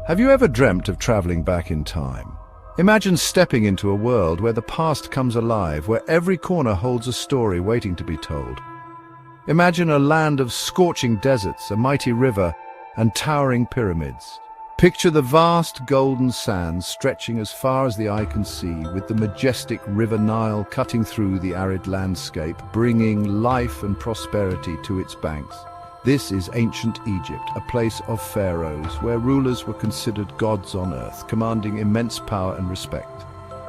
Have you ever dreamt of traveling back in time? Imagine stepping into a world where the past comes alive, where every corner holds a story waiting to be told. Imagine a land of scorching deserts, a mighty river, and towering pyramids. Picture the vast golden sands stretching as far as the eye can see, with the majestic river Nile cutting through the arid landscape, bringing life and prosperity to its banks. This is ancient Egypt, a place of pharaohs, where rulers were considered gods on earth, commanding immense power and respect.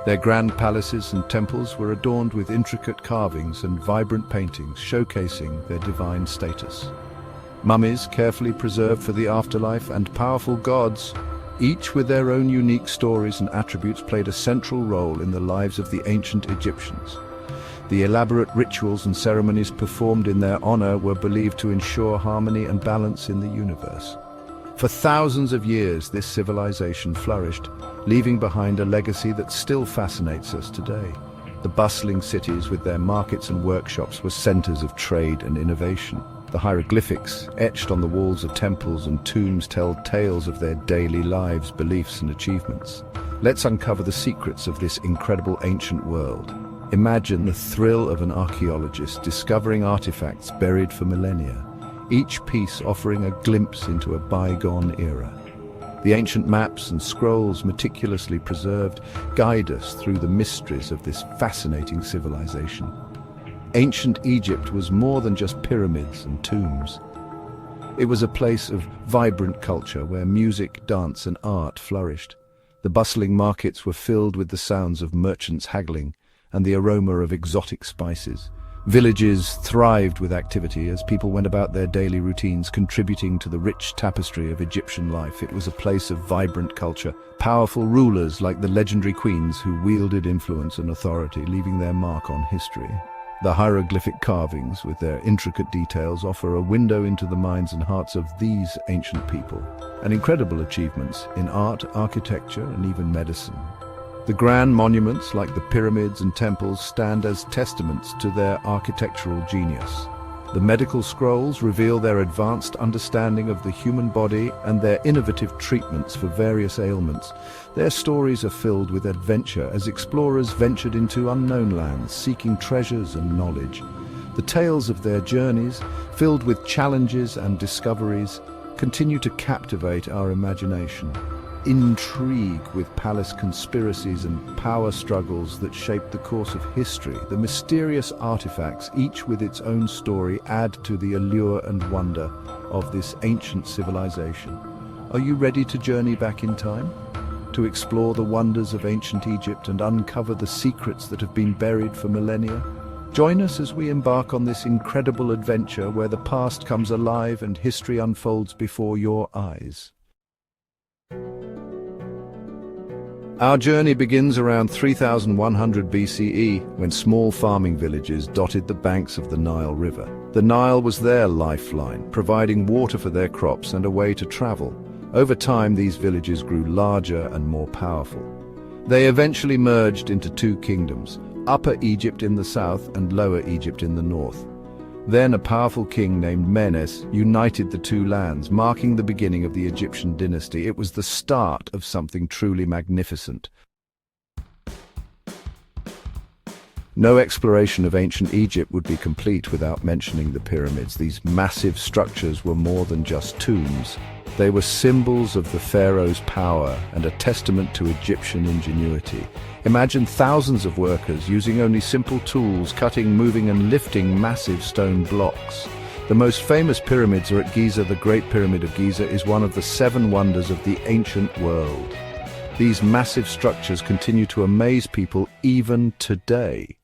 Their grand palaces and temples were adorned with intricate carvings and vibrant paintings, showcasing their divine status. Mummies carefully preserved for the afterlife, and powerful gods, each with their own unique stories and attributes, played a central role in the lives of the ancient Egyptians. The elaborate rituals and ceremonies performed in their honor were believed to ensure harmony and balance in the universe. For thousands of years, this civilization flourished, leaving behind a legacy that still fascinates us today. The bustling cities with their markets and workshops were centers of trade and innovation. The hieroglyphics etched on the walls of temples and tombs tell tales of their daily lives, beliefs, and achievements. Let's uncover the secrets of this incredible ancient world. Imagine the thrill of an archaeologist discovering artifacts buried for millennia, each piece offering a glimpse into a bygone era. The ancient maps and scrolls, meticulously preserved, guide us through the mysteries of this fascinating civilization. Ancient Egypt was more than just pyramids and tombs. It was a place of vibrant culture where music, dance, and art flourished. The bustling markets were filled with the sounds of merchants haggling and the aroma of exotic spices. Villages thrived with activity as people went about their daily routines, contributing to the rich tapestry of Egyptian life. It was a place of vibrant culture, powerful rulers like the legendary queens who wielded influence and authority, leaving their mark on history. The hieroglyphic carvings, with their intricate details, offer a window into the minds and hearts of these ancient people, and incredible achievements in art, architecture, and even medicine. The grand monuments, like the pyramids and temples, stand as testaments to their architectural genius. The medical scrolls reveal their advanced understanding of the human body and their innovative treatments for various ailments. Their stories are filled with adventure as explorers ventured into unknown lands, seeking treasures and knowledge. The tales of their journeys, filled with challenges and discoveries, continue to captivate our imagination. Intrigue with palace conspiracies and power struggles that shaped the course of history. The mysterious artifacts, each with its own story, add to the allure and wonder of this ancient civilization. Are you ready to journey back in time? To explore the wonders of ancient Egypt and uncover the secrets that have been buried for millennia? Join us as we embark on this incredible adventure where the past comes alive and history unfolds before your eyes. Our journey begins around 3100 BCE, when small farming villages dotted the banks of the Nile River. The Nile was their lifeline, providing water for their crops and a way to travel. Over time, these villages grew larger and more powerful. They eventually merged into two kingdoms, Upper Egypt in the south and Lower Egypt in the north. Then a powerful king named Menes united the two lands, marking the beginning of the Egyptian dynasty. It was the start of something truly magnificent. No exploration of ancient Egypt would be complete without mentioning the pyramids. These massive structures were more than just tombs. They were symbols of the pharaoh's power and a testament to Egyptian ingenuity. Imagine thousands of workers using only simple tools, cutting, moving, and lifting massive stone blocks. The most famous pyramids are at Giza. The Great Pyramid of Giza is one of the 7 wonders of the ancient world. These massive structures continue to amaze people even today.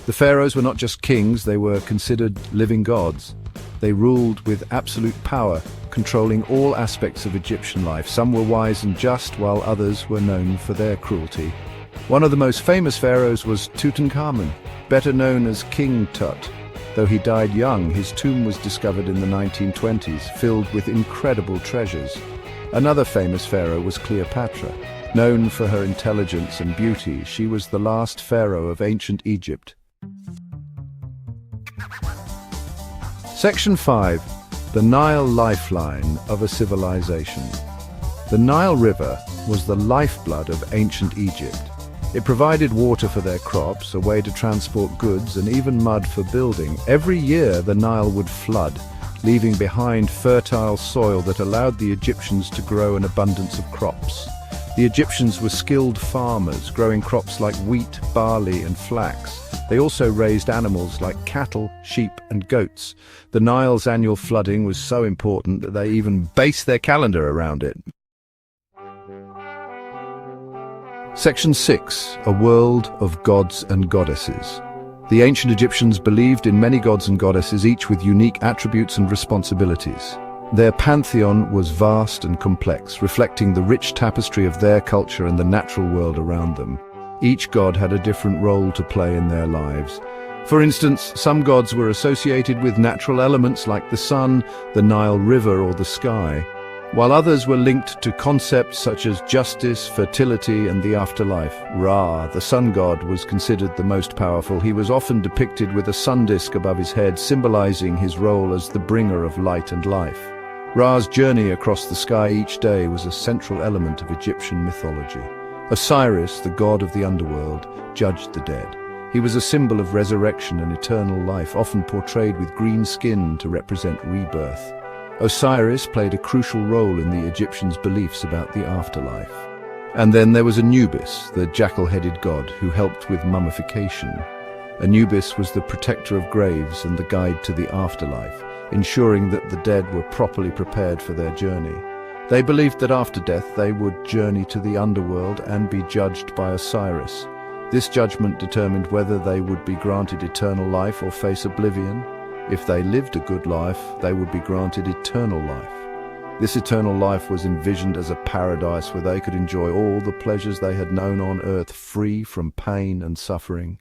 The pharaohs were not just kings, they were considered living gods. They ruled with absolute power, controlling all aspects of Egyptian life. Some were wise and just, while others were known for their cruelty. One of the most famous pharaohs was Tutankhamun, better known as King Tut. Though he died young, his tomb was discovered in the 1920s, filled with incredible treasures. Another famous pharaoh was Cleopatra. Known for her intelligence and beauty, she was the last pharaoh of ancient Egypt. Section 5. The Nile lifeline of a civilization. The Nile River was the lifeblood of ancient Egypt. It provided water for their crops, a way to transport goods, and even mud for building. Every year the Nile would flood, leaving behind fertile soil that allowed the Egyptians to grow an abundance of crops. The Egyptians were skilled farmers, growing crops like wheat, barley, and flax. They also raised animals like cattle, sheep, and goats. The Nile's annual flooding was so important that they even based their calendar around it. Section 6. A world of gods and goddesses. The ancient Egyptians believed in many gods and goddesses, each with unique attributes and responsibilities. Their pantheon was vast and complex, reflecting the rich tapestry of their culture and the natural world around them. Each god had a different role to play in their lives. For instance, some gods were associated with natural elements like the sun, the Nile River, or the sky, while others were linked to concepts such as justice, fertility, and the afterlife. Ra, the sun god, was considered the most powerful. He was often depicted with a sun disk above his head, symbolizing his role as the bringer of light and life. Ra's journey across the sky each day was a central element of Egyptian mythology. Osiris, the god of the underworld, judged the dead. He was a symbol of resurrection and eternal life, often portrayed with green skin to represent rebirth. Osiris played a crucial role in the Egyptians' beliefs about the afterlife. And then there was Anubis, the jackal-headed god, who helped with mummification. Anubis was the protector of graves and the guide to the afterlife, ensuring that the dead were properly prepared for their journey. They believed that after death they would journey to the underworld and be judged by Osiris. This judgment determined whether they would be granted eternal life or face oblivion. If they lived a good life, they would be granted eternal life. This eternal life was envisioned as a paradise where they could enjoy all the pleasures they had known on earth, free from pain and suffering.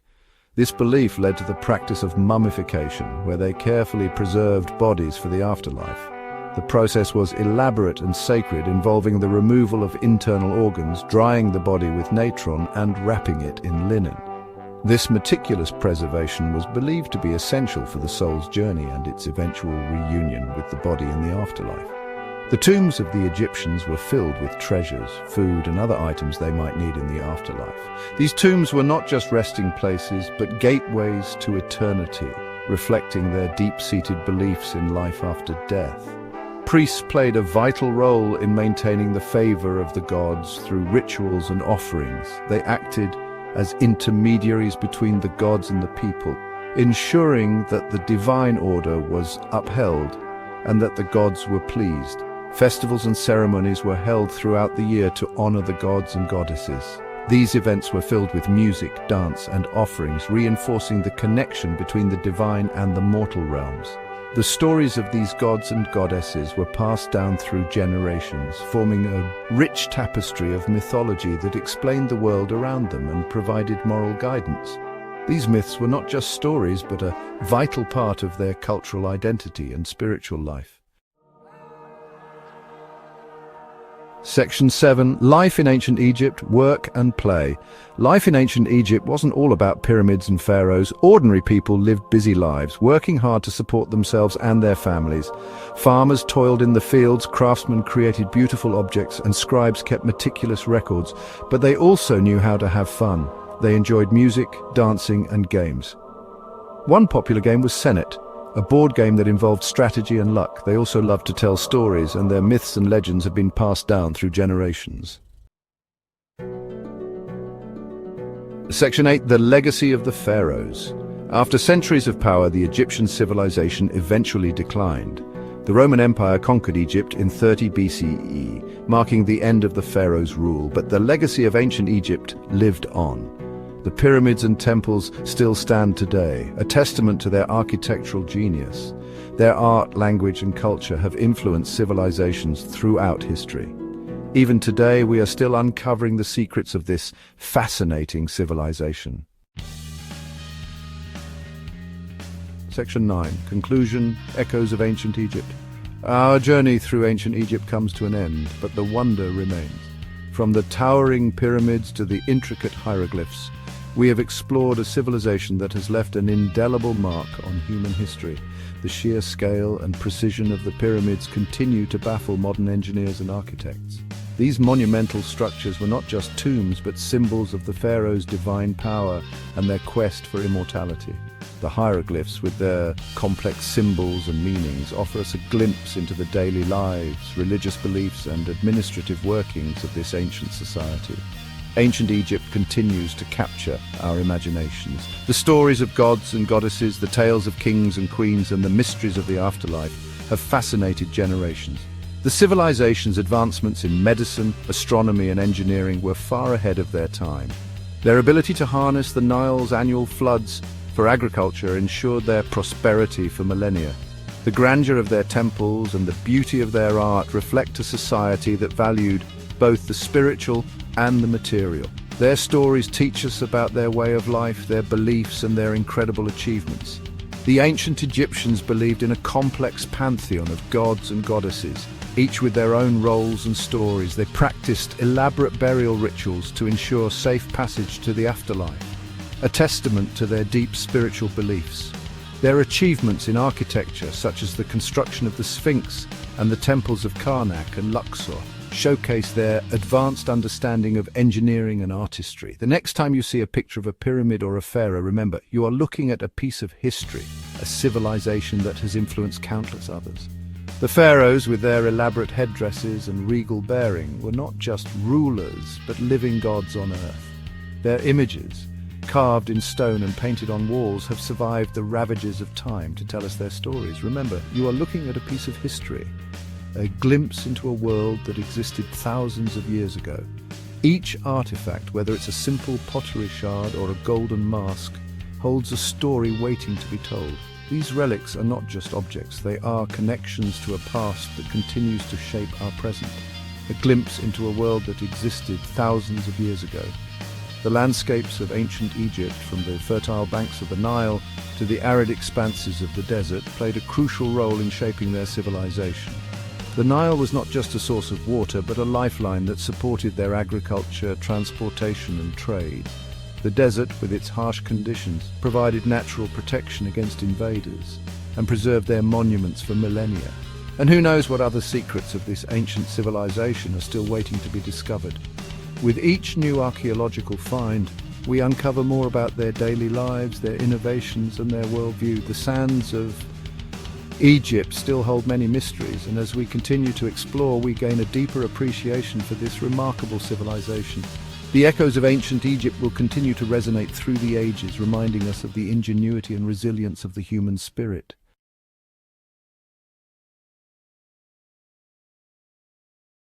This belief led to the practice of mummification, where they carefully preserved bodies for the afterlife. The process was elaborate and sacred, involving the removal of internal organs, drying the body with natron, and wrapping it in linen. This meticulous preservation was believed to be essential for the soul's journey and its eventual reunion with the body in the afterlife. The tombs of the Egyptians were filled with treasures, food, and other items they might need in the afterlife. These tombs were not just resting places, but gateways to eternity, reflecting their deep-seated beliefs in life after death. Priests played a vital role in maintaining the favor of the gods through rituals and offerings. They acted as intermediaries between the gods and the people, ensuring that the divine order was upheld and that the gods were pleased. Festivals and ceremonies were held throughout the year to honor the gods and goddesses. These events were filled with music, dance, and offerings, reinforcing the connection between the divine and the mortal realms. The stories of these gods and goddesses were passed down through generations, forming a rich tapestry of mythology that explained the world around them and provided moral guidance. These myths were not just stories, but a vital part of their cultural identity and spiritual life. Section 7. Life in Ancient Egypt, Work and Play. Life in ancient Egypt wasn't all about pyramids and pharaohs. Ordinary people lived busy lives, working hard to support themselves and their families. Farmers toiled in the fields, craftsmen created beautiful objects, and scribes kept meticulous records. But they also knew how to have fun. They enjoyed music, dancing, and games. One popular game was Senet, a board game that involved strategy and luck. They also loved to tell stories, and their myths and legends have been passed down through generations. Section 8. The Legacy of the Pharaohs. After centuries of power, the Egyptian civilization eventually declined. The Roman Empire conquered Egypt in 30 BCE, marking the end of the pharaoh's rule, but the legacy of ancient Egypt lived on. The pyramids and temples still stand today, a testament to their architectural genius. Their art, language, and culture have influenced civilizations throughout history. Even today, we are still uncovering the secrets of this fascinating civilization. Section 9. Conclusion. Echoes of Ancient Egypt. Our journey through ancient Egypt comes to an end, but the wonder remains. From the towering pyramids to the intricate hieroglyphs, we have explored a civilization that has left an indelible mark on human history. The sheer scale and precision of the pyramids continue to baffle modern engineers and architects. These monumental structures were not just tombs, but symbols of the pharaohs' divine power and their quest for immortality. The hieroglyphs, with their complex symbols and meanings, offer us a glimpse into the daily lives, religious beliefs, and administrative workings of this ancient society. Ancient Egypt continues to capture our imaginations. The stories of gods and goddesses, the tales of kings and queens, and the mysteries of the afterlife have fascinated generations. The civilization's advancements in medicine, astronomy, and engineering were far ahead of their time. Their ability to harness the Nile's annual floods for agriculture ensured their prosperity for millennia. The grandeur of their temples and the beauty of their art reflect a society that valued both the spiritual and the material. Their stories teach us about their way of life, their beliefs, and their incredible achievements. The ancient Egyptians believed in a complex pantheon of gods and goddesses, each with their own roles and stories. They practiced elaborate burial rituals to ensure safe passage to the afterlife, a testament to their deep spiritual beliefs. Their achievements in architecture, such as the construction of the Sphinx and the temples of Karnak and Luxor, showcase their advanced understanding of engineering and artistry. The next time you see a picture of a pyramid or a pharaoh, remember, you are looking at a piece of history, a civilization that has influenced countless others. The pharaohs, with their elaborate headdresses and regal bearing, were not just rulers, but living gods on earth. Their images, carved in stone and painted on walls, have survived the ravages of time to tell us their stories. Remember, you are looking at a piece of history, a glimpse into a world that existed thousands of years ago. Each artifact, whether it's a simple pottery shard or a golden mask, holds a story waiting to be told. These relics are not just objects, they are connections to a past that continues to shape our present. A glimpse into a world that existed thousands of years ago. The landscapes of ancient Egypt, from the fertile banks of the Nile to the arid expanses of the desert, played a crucial role in shaping their civilization. The Nile was not just a source of water, but a lifeline that supported their agriculture, transportation, and trade. The desert, with its harsh conditions, provided natural protection against invaders and preserved their monuments for millennia. And who knows what other secrets of this ancient civilization are still waiting to be discovered. With each new archaeological find, we uncover more about their daily lives, their innovations, and their worldview. The sands of Egypt still hold many mysteries, and as we continue to explore, we gain a deeper appreciation for this remarkable civilization. The echoes of ancient Egypt will continue to resonate through the ages, reminding us of the ingenuity and resilience of the human spirit.